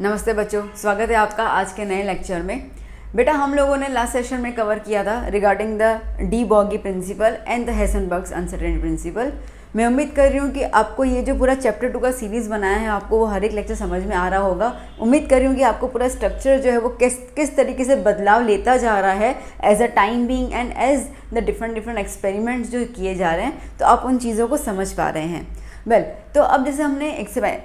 नमस्ते बच्चों, स्वागत है आपका आज के नए लेक्चर में। बेटा हम लोगों ने लास्ट सेशन में कवर किया था regarding the de Broglie principle and the Heisenberg's uncertainty principle. मैं उम्मीद कर रही हूँ कि आपको ये जो पूरा चैप्टर 2 का सीरीज़ बनाया है आपको वो हर एक लेक्चर समझ में आ रहा होगा। उम्मीद कर रही हूँ कि आपको पूरा स्ट्रक्चर जो है वो किस तरीके से बदलाव लेता जा रहा है as a time being and as the different experiments जो किए जा रहे हैं, तो आप उन चीज़ों को समझ पा रहे हैं। तो अब जैसे हमने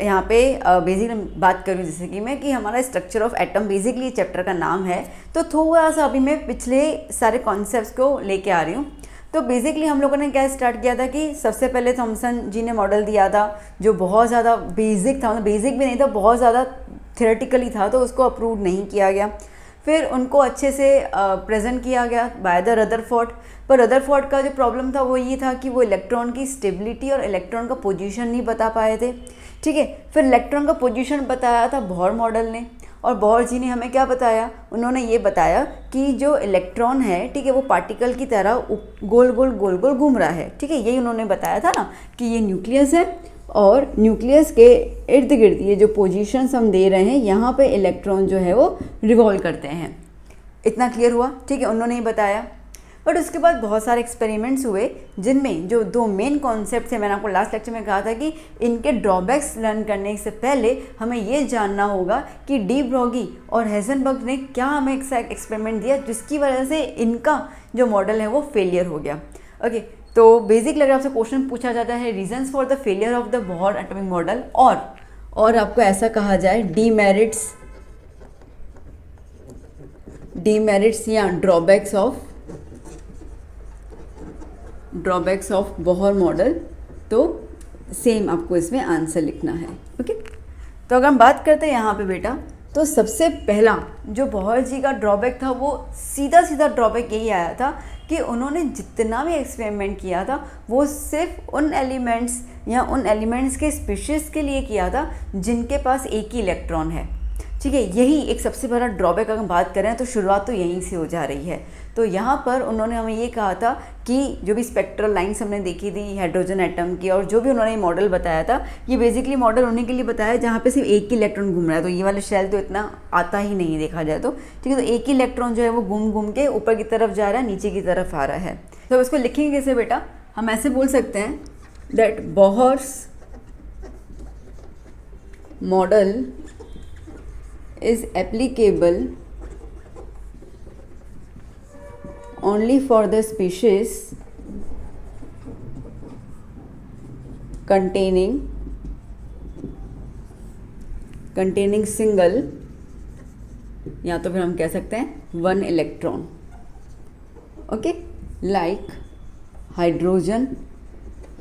यहाँ पे बेसिक बात करूँ जैसे कि मैं कि हमारा structure of atom basically chapter का नाम है, तो थोड़ा सा अभी मैं पिछले सारे कॉन्सेप्ट्स को लेके आ रही हूँ। तो बेसिकली हम लोगों ने क्या स्टार्ट किया था कि सबसे पहले थॉमसन जी ने मॉडल दिया था जो बहुत ज़्यादा बेसिक था, बेसिक भी नहीं था, बहुत ज़्यादा थियोरेटिकली था, तो उसको अप्रूव नहीं किया गया। फिर उनको अच्छे से प्रेजेंट किया गया बाय द रदरफोर्ड। पर रदरफोर्ड का जो प्रॉब्लम था वो ये था कि वो इलेक्ट्रॉन की स्टेबिलिटी और इलेक्ट्रॉन का पोजीशन नहीं बता पाए थे। ठीक है, फिर इलेक्ट्रॉन का पोजीशन बताया था बोहर मॉडल ने, और बोहर जी ने हमें क्या बताया, उन्होंने ये बताया कि जो इलेक्ट्रॉन है, ठीक है, वो पार्टिकल की तरह गोल गोल घूम रहा है। ठीक है, यही उन्होंने बताया था ना कि ये न्यूक्लियस है और न्यूक्लियस के इर्द गिर्द ये जो पोजीशंस हम दे रहे हैं यहाँ पे इलेक्ट्रॉन जो है वो रिवॉल्व करते हैं। इतना क्लियर हुआ? ठीक है, उन्होंने ही बताया। बट उसके बाद बहुत सारे एक्सपेरिमेंट्स हुए जिनमें जो दो मेन कॉन्सेप्ट थे, मैंने आपको लास्ट लेक्चर में कहा था कि इनके ड्रॉबैक्स लर्न करने से पहले हमें ये जानना होगा कि डी ब्रॉगी और हेसेनबर्ग ने क्या हमें एक्सपेरिमेंट दिया जिसकी वजह से इनका जो मॉडल है वो फेलियर हो गया। ओके, तो बेसिकली अगर आपसे क्वेश्चन पूछा जाता है reasons for the failure of the Bohr atomic model, और आपको ऐसा कहा जाए डीमेरिट्स या ड्रॉबैक्स ऑफ बोहर मॉडल, तो सेम आपको इसमें आंसर लिखना है। ओके, तो अगर हम बात करते हैं यहाँ पे बेटा, तो सबसे पहला जो बोहर जी का ड्रॉबैक था वो सीधा ड्रॉबैक यही आया था कि उन्होंने जितना भी एक्सपेरिमेंट किया था वो सिर्फ उन एलिमेंट्स या उन एलिमेंट्स के स्पीशीज़ के लिए किया था जिनके पास एक ही इलेक्ट्रॉन है। ठीक है, यही एक सबसे बड़ा ड्रॉबैक अगर बात करें तो शुरुआत तो यहीं से हो जा रही है। तो यहाँ पर उन्होंने हमें ये कहा था कि जो भी स्पेक्ट्रल लाइंस हमने देखी थी हाइड्रोजन एटम की, और जो भी उन्होंने मॉडल बताया था, ये बेसिकली मॉडल उन्हीं के लिए बताया जहाँ पे सिर्फ एक ही इलेक्ट्रॉन घूम रहा है। तो ये वाला शेल तो इतना आता ही नहीं देखा जाए तो। ठीक है, तो एक ही इलेक्ट्रॉन जो है वो घूम के ऊपर की तरफ जा रहा है, नीचे की तरफ आ रहा है। तो इसको लिखेंगे कैसे बेटा? हम ऐसे बोल सकते हैं that Bohr's model is applicable only for the species containing single, या तो फिर हम कह सकते हैं one electron. Okay, like hydrogen,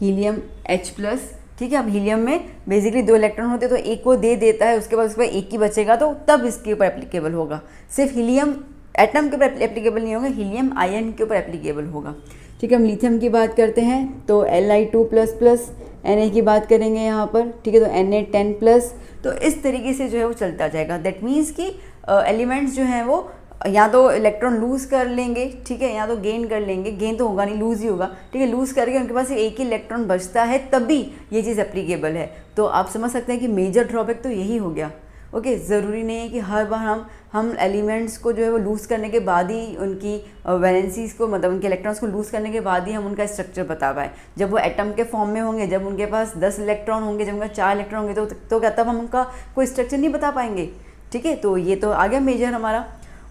helium H+। ठीक है, अब हीलियम में बेसिकली 2 इलेक्ट्रॉन होते हैं तो एक को दे देता है, उसके बाद उस पर एक ही बचेगा, तो तब इसके ऊपर एप्लीकेबल होगा। सिर्फ हीलियम एटम के ऊपर एप्लीकेबल नहीं होगा, हीलियम आयन के ऊपर एप्लीकेबल होगा। ठीक है, हम लिथियम की बात करते हैं तो Li2++, Na की बात करेंगे यहाँ पर। ठीक है, तो Na10+। तो इस तरीके से जो है वो चलता जाएगा। दैट मीन्स कि एलिमेंट्स जो हैं वो या तो इलेक्ट्रॉन लूज़ कर लेंगे, ठीक है, या तो गेन कर लेंगे। गेन तो होगा नहीं, लूज़ ही होगा। ठीक है, लूज़ करके उनके पास एक ही इलेक्ट्रॉन बचता है, तभी ये चीज़ एप्लीकेबल है। तो आप समझ सकते हैं कि मेजर ड्रॉबैक तो यही हो गया। ओके, ज़रूरी नहीं है कि हर बार हम एलिमेंट्स को जो है वो लूज़ करने के बाद ही उनकी वैलेंसीज़ को, मतलब उनके इलेक्ट्रॉन्स को लूज़ करने के बाद ही हम उनका स्ट्रक्चर बता पाए। जब वो एटम के फॉर्म में होंगे, जब उनके पास 10 इलेक्ट्रॉन होंगे, जब उनका 4 इलेक्ट्रॉन होंगे, तो क्या तब हम उनका कोई स्ट्रक्चर नहीं बता पाएंगे। ठीक है, तो ये तो आ गया मेजर हमारा।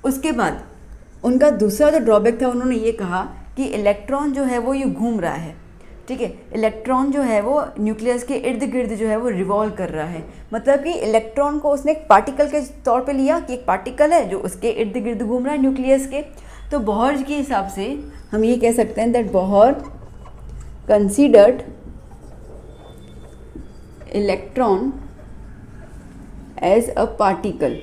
उसके बाद उनका दूसरा जो ड्रॉबैक था, उन्होंने ये कहा कि इलेक्ट्रॉन जो है वो ये घूम रहा है। ठीक है, इलेक्ट्रॉन जो है वो न्यूक्लियस के इर्द गिर्द जो है वो रिवॉल्व कर रहा है। मतलब कि इलेक्ट्रॉन को उसने एक पार्टिकल के तौर पे लिया कि एक पार्टिकल है जो उसके इर्द गिर्द घूम रहा है न्यूक्लियस के। तो बोहर के हिसाब से हम ये कह सकते हैं that Bohr considered electron as a particle.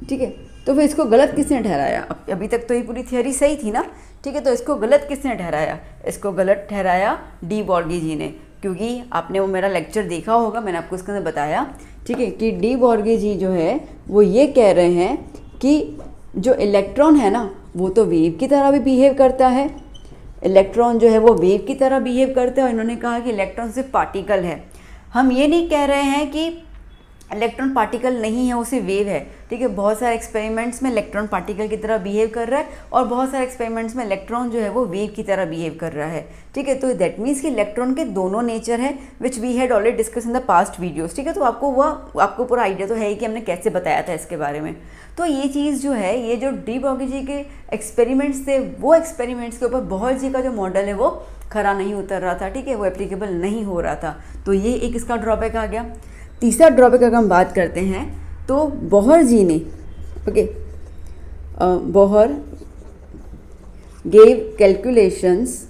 ठीक है, तो फिर इसको गलत किसने ठहराया? अभी तक तो ये पूरी थियोरी सही थी ना। ठीक है, तो इसको गलत किसने ठहराया? इसको गलत ठहराया डी बॉर्गी जी ने, क्योंकि आपने वो मेरा लेक्चर देखा होगा, मैंने आपको इसके अंदर बताया। ठीक है, कि डी बॉर्गी जी जो है वो ये कह रहे हैं कि जो इलेक्ट्रॉन है ना वो तो वेव की तरह भी बिहेव करता है। इलेक्ट्रॉन जो है वो वेव की तरह बिहेव करते हैं, और इन्होंने कहा कि इलेक्ट्रॉन सिर्फ पार्टिकल है। हम ये नहीं कह रहे हैं कि इलेक्ट्रॉन पार्टिकल नहीं है, उसे वेव है, ठीक है। बहुत सारे एक्सपेरिमेंट्स में इलेक्ट्रॉन पार्टिकल की तरह बिहेव कर रहा है और बहुत सारे एक्सपेरिमेंट्स में इलेक्ट्रॉन जो है वो वेव की तरह बिहेव कर रहा है, ठीक है। तो दैट मीन्स कि इलेक्ट्रॉन के दोनों नेचर है, which we had already discuss in the past videos, ठीक है। तो आपको पूरा आइडिया तो है ही कि हमने कैसे बताया था इसके बारे में। तो ये चीज़ जो है, ये जो डी ब्रॉगी जी के एक्सपेरिमेंट्स थे, वो एक्सपेरिमेंट्स के ऊपर बोहर जी का जो मॉडल है वो खरा नहीं उतर रहा था, ठीक है, वो एप्लीकेबल नहीं हो रहा था। तो ये एक इसका ड्रॉबैक आ गया। तीसरा ड्रॉबैक अगर हम बात करते हैं तो बोहर जी ने, okay, Bohr gave calculations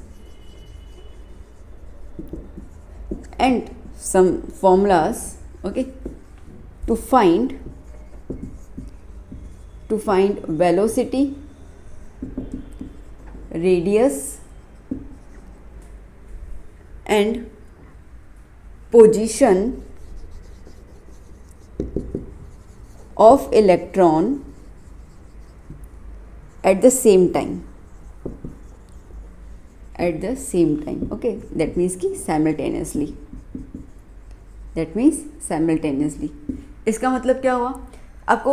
and some formulas, okay, to find velocity, radius and position of electron at the same time, okay, that means कि simultaneously, इसका मतलब क्या हुआ आपको?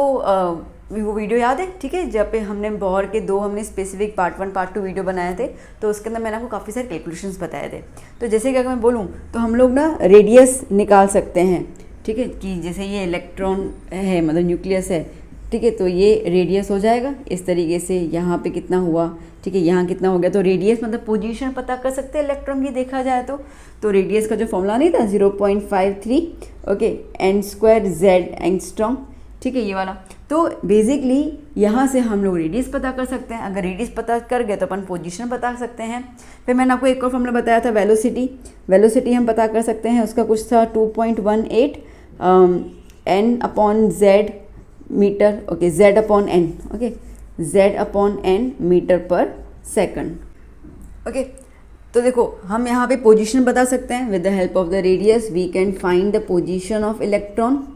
वो वीडियो याद है, ठीक है, जब पे हमने बोहर के हमने स्पेसिफिक पार्ट 1 पार्ट 2 वीडियो बनाए थे, तो उसके अंदर मैंने आपको काफ़ी सारे कैलकुलेशंस बताए थे। तो जैसे कि अगर मैं बोलूँ तो हम लोग ना रेडियस निकाल सकते हैं, ठीक है, कि जैसे ये इलेक्ट्रॉन है, मतलब न्यूक्लियस है, ठीक है, तो ये रेडियस हो जाएगा इस तरीके से, यहाँ पे कितना हुआ, ठीक है, यहाँ कितना हो गया। तो रेडियस मतलब पोजीशन पता कर सकते हैं इलेक्ट्रॉन की, देखा जाए तो रेडियस का जो फॉर्मूला नहीं था 0.53, ओके, n² z एंगस्ट्रॉम, ठीक है, ये वाला। तो बेसिकली यहाँ से हम लोग रेडियस पता कर सकते हैं। अगर रेडियस पता कर गए तो अपन पोजीशन बता सकते हैं। फिर मैंने आपको एक और फॉर्मूला बताया था वेलोसिटी हम पता कर सकते हैं, उसका कुछ था 2.18 n/z metre, okay, z/n, okay, z/n metre पर सेकंड, ओके। तो देखो हम यहाँ पे पोजीशन बता सकते हैं, with the help of the radius we can find the position of electron,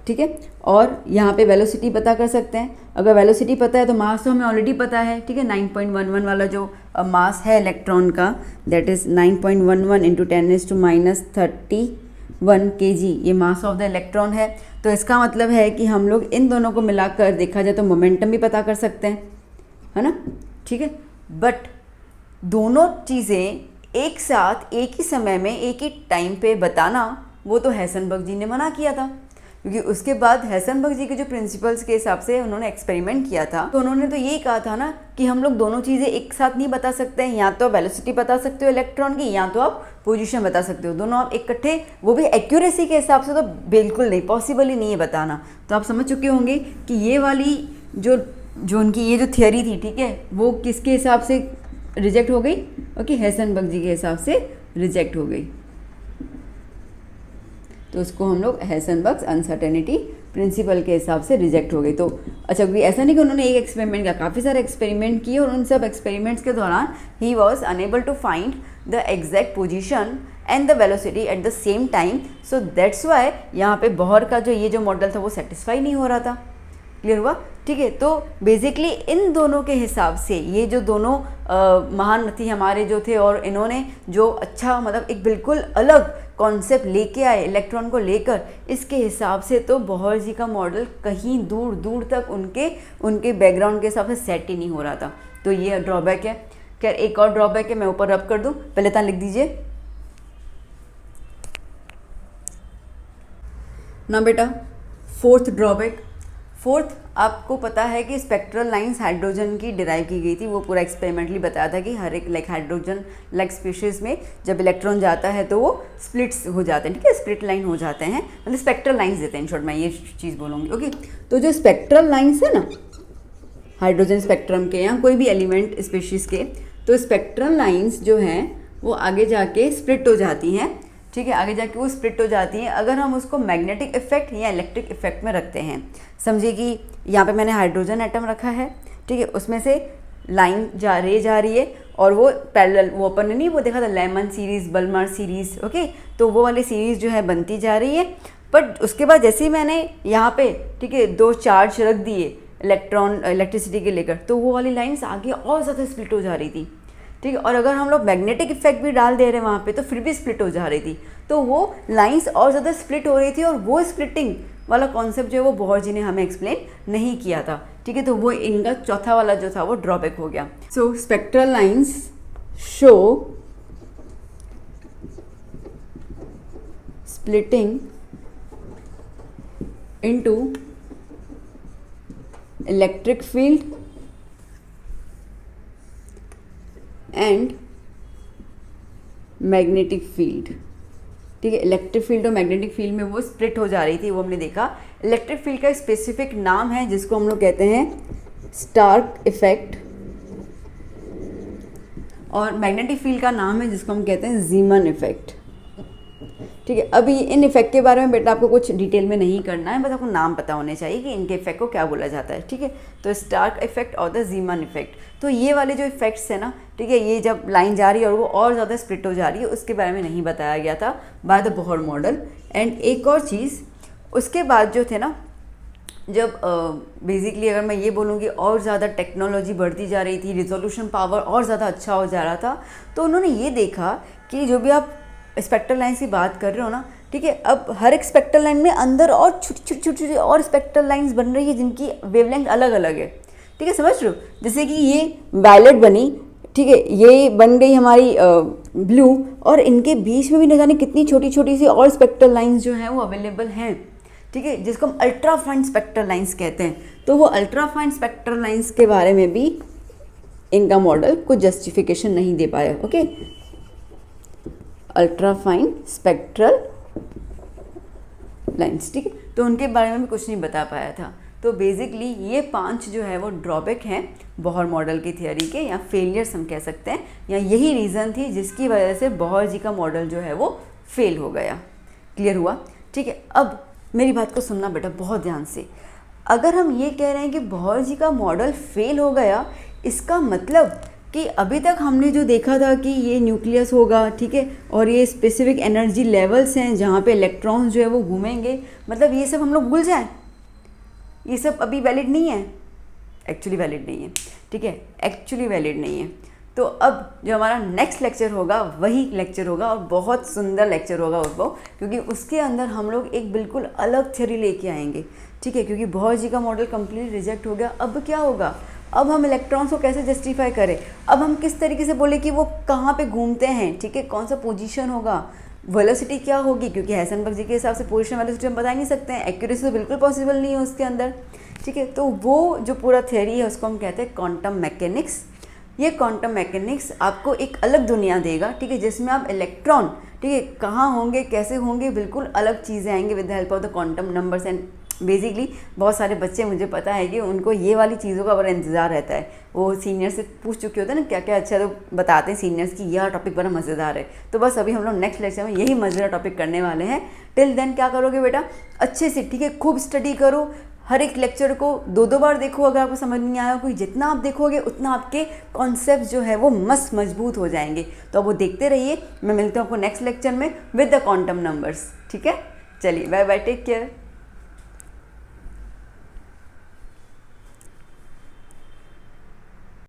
ठीक है। और यहाँ पे वेलोसिटी पता कर सकते हैं। अगर वेलोसिटी पता है तो मास तो हमें ऑलरेडी पता है, ठीक है, 9.11 वाला जो मास है इलेक्ट्रॉन का, दैट इज़ 9.11 × 10⁻31 kg, ये मास ऑफ द इलेक्ट्रॉन है। तो इसका मतलब है कि हम लोग इन दोनों को मिलाकर देखा जाए तो मोमेंटम भी पता कर सकते हैं, है ना, ठीक है। बट दोनों चीज़ें एक साथ एक ही समय में एक ही टाइम पे बताना, वो तो हेसनबर्ग जी ने मना किया था, क्योंकि उसके बाद हेसनबर्ग जी के जो प्रिंसिपल्स के हिसाब से उन्होंने एक्सपेरिमेंट किया था, तो उन्होंने तो यही कहा था ना कि हम लोग दोनों चीज़ें एक साथ नहीं बता सकते हैं, या तो वेलोसिटी बता सकते हो इलेक्ट्रॉन की, या तो आप पोजीशन बता सकते हो, दोनों आप इकट्ठे, वो भी एक्यूरेसी के हिसाब से तो बिल्कुल नहीं, पॉसिबल ही नहीं है बताना। तो आप समझ चुके होंगे कि ये वाली जो उनकी ये जो थियोरी थी, ठीक है, वो किसके हिसाब से रिजेक्ट हो गई? ओके, हेसनबर्ग जी के हिसाब से रिजेक्ट हो गई। तो उसको हम लोग हेसनबर्ग अनसर्टेनिटी प्रिंसिपल के हिसाब से रिजेक्ट हो गई। तो अच्छा, कोई ऐसा नहीं कि उन्होंने एक एक्सपेरिमेंट किया, काफ़ी सारे एक्सपेरिमेंट किए और उन सब एक्सपेरिमेंट्स के दौरान ही was unable to find the exact position and the velocity at the same time. So that's why यहाँ पे बोहर का जो ये जो मॉडल था वो सेटिस्फाई नहीं हो रहा था। क्लियर हुआ? ठीक है। तो बेसिकली इन दोनों के हिसाब से ये जो दोनों महान रथी हमारे जो थे, और इन्होंने जो अच्छा मतलब एक बिल्कुल अलग कॉन्सेप्ट लेके आए इलेक्ट्रॉन को लेकर, इसके हिसाब से तो बोहर जी का मॉडल कहीं दूर दूर तक उनके बैकग्राउंड के हिसाब से सेट ही नहीं हो रहा था। तो ये ड्रॉबैक है। खैर एक और ड्रॉबैक है, मैं ऊपर रब कर दूं, पहले तो लिख दीजिए ना बेटा। फोर्थ ड्रॉबैक, फोर्थ आपको पता है कि स्पेक्ट्रल लाइंस हाइड्रोजन की डिराइव की गई थी। वो पूरा एक्सपेरिमेंटली बताया था कि हर एक हाइड्रोजन स्पीशीज़ में जब इलेक्ट्रॉन जाता है तो वो स्प्लिट्स हो जाते हैं, ठीक है, स्प्लिट लाइन हो जाते हैं, मतलब स्पेक्ट्रल लाइंस देते हैं। इन शॉर्ट मैं ये चीज़ बोलूँगी। ओके, तो जो स्पेक्ट्रल लाइंस है ना हाइड्रोजन स्पेक्ट्रम के या कोई भी एलिमेंट स्पीशीज़ के, तो स्पेक्ट्रल लाइंस जो हैं वो आगे जाके स्प्लिट हो जाती हैं, ठीक है, आगे जाके वो स्प्लिट हो जाती हैं अगर हम उसको मैग्नेटिक इफेक्ट या इलेक्ट्रिक इफेक्ट में रखते हैं। समझिए कि यहाँ पे मैंने हाइड्रोजन एटम रखा है, ठीक है, उसमें से लाइन जा रही है और वो पैरेलल, वो अपन ने नहीं वो देखा था लेमन सीरीज़, बल्मर सीरीज़, ओके, तो वो वाली सीरीज़ जो है बनती जा रही है। बट उसके बाद जैसे ही मैंने यहाँ पे, ठीक है, 2 चार्ज रख दिए इलेक्ट्रिसिटी के लेकर, तो वो वाली लाइन्स आगे और ज़्यादा स्प्लिट हो जा रही थी। ठीक है। और अगर हम लोग मैग्नेटिक इफेक्ट भी डाल दे रहे हैं वहाँ पे तो फिर भी स्प्लिट हो जा रही थी, तो वो लाइंस और ज़्यादा स्प्लिट हो रही थी, और वो स्प्लिटिंग वाला कॉन्सेप्ट जो है वो बोहर जी ने हमें एक्सप्लेन नहीं किया था, ठीक है। तो वो इनका चौथा वाला जो था वो ड्रॉबैक हो गया। So spectral lines show splitting into electric field and magnetic field, ठीक है। इलेक्ट्रिक फील्ड और मैग्नेटिक फील्ड में वो स्प्लिट हो जा रही थी, वो हमने देखा। इलेक्ट्रिक फील्ड का स्पेसिफिक नाम है जिसको हम लोग कहते हैं स्टार्क इफेक्ट, और मैग्नेटिक फील्ड का नाम है जिसको हम कहते हैं जीमन इफेक्ट, ठीक है। अभी इन इफेक्ट के बारे में बेटा आपको कुछ डिटेल में नहीं करना है, बस आपको नाम पता होने चाहिए कि इनके इफेक्ट को क्या बोला जाता है, ठीक है। तो स्टार्क इफेक्ट और द जीमन इफेक्ट, तो ये वाले जो इफेक्ट्स है ना, ठीक है, ये जब लाइन जा रही है और वो और ज़्यादा स्प्लिट हो जा रही है, उसके बारे में नहीं बताया गया था by the Bohr model. And एक और चीज़, उसके बाद जो थे ना, जब बेसिकली अगर मैं ये बोलूँगी और ज़्यादा टेक्नोलॉजी बढ़ती जा रही थी, रिजोल्यूशन पावर और ज़्यादा अच्छा हो जा रहा था, तो उन्होंने ये देखा कि जो भी आप स्पेक्ट्रल लाइन्स की बात कर रहे हो ना, ठीक है, अब हर एक स्पेक्ट्रल लाइन में अंदर और छोटी छोटी और स्पेक्ट्रल लाइन्स बन रही है जिनकी वेवलेंथ अलग अलग है, ठीक है, समझ रहे हो। जैसे कि ये वायलेट बनी, ठीक है, ये बन गई हमारी ब्लू, और इनके बीच में भी न जाने कितनी छोटी छोटी सी और स्पेक्ट्रल लाइन्स जो हैं वो अवेलेबल हैं, ठीक है, जिसको हम अल्ट्रा फाइन स्पेक्ट्रल लाइन्स कहते हैं। तो वो अल्ट्रा फाइन स्पेक्ट्रल लाइन्स के बारे में भी इनका मॉडल कुछ जस्टिफिकेशन नहीं दे पाया, okay. Ultra fine spectral lines, ठीक है, तो उनके बारे में भी कुछ नहीं बता पाया था। तो बेसिकली ये 5 जो है वो ड्रॉबैक हैं बोहर मॉडल की थियोरी के, या फेलियर्स हम कह सकते हैं, या यही रीज़न थी जिसकी वजह से बोहर जी का मॉडल जो है वो फेल हो गया। क्लियर हुआ, ठीक है। अब मेरी बात को सुनना बेटा बहुत ध्यान से। अगर हम ये कह रहे हैं कि बोहर जी का मॉडल फेल हो गया, इसका मतलब कि अभी तक हमने जो देखा था कि ये न्यूक्लियस होगा, ठीक है, और ये स्पेसिफिक एनर्जी लेवल्स हैं जहाँ पे इलेक्ट्रॉन्स जो है वो घूमेंगे, मतलब ये सब हम लोग भूल जाएं, ये सब अभी वैलिड नहीं है, एक्चुअली वैलिड नहीं है, ठीक है, एक्चुअली वैलिड नहीं है। तो अब जो हमारा नेक्स्ट लेक्चर होगा वही लेक्चर होगा, और बहुत सुंदर लेक्चर होगा वो, क्योंकि उसके अंदर हम लोग एक बिल्कुल अलग थ्योरी लेके आएंगे, ठीक है, क्योंकि बोहर जी का मॉडल कंप्लीट रिजेक्ट हो गया। अब क्या होगा, अब हम इलेक्ट्रॉन्स को कैसे जस्टिफाई करें, अब हम किस तरीके से बोले कि वो कहाँ पे घूमते हैं, ठीक है, कौन सा पोजीशन होगा, वेलोसिटी क्या होगी, क्योंकि हाइसेनबर्ग जी के हिसाब से पोजीशन वेलोसिटी हम बता ही नहीं सकते हैं, एक्यूरेसी तो बिल्कुल पॉसिबल नहीं है उसके अंदर, ठीक है। तो वो जो पूरा थ्योरी है उसको हम कहते हैं क्वांटम मैकेनिक्स। ये क्वांटम मैकेनिक्स आपको एक अलग दुनिया देगा, ठीक है, जिसमें आप इलेक्ट्रॉन, ठीक है, कहाँ होंगे, कैसे होंगे, बिल्कुल अलग चीज़ें आएंगी with the help of the quantum numbers. And basically बहुत सारे बच्चे, मुझे पता है कि उनको ये वाली चीज़ों का बड़ा इंतज़ार रहता है, वो सीनियर से पूछ चुके होते हैं ना क्या क्या अच्छा, तो बताते हैं सीनियर्स कि यह टॉपिक बड़ा मज़ेदार है। तो बस अभी हम लोग नेक्स्ट लेक्चर में यही मज़ेदार टॉपिक करने वाले हैं। टिल देन क्या करोगे बेटा, अच्छे से, ठीक है, खूब स्टडी करो, हर एक लेक्चर को 2-2 बार देखो, अगर आपको समझ नहीं आया कोई, जितना आप देखोगे उतना आपके कॉन्सेप्ट जो है वो मस्त मजबूत हो जाएंगे। तो अब वो देखते रहिए, मैं मिलता हूँ आपको नेक्स्ट लेक्चर में विद द क्वांटम नंबर्स, ठीक है। चलिए बाय बाय, टेक केयर।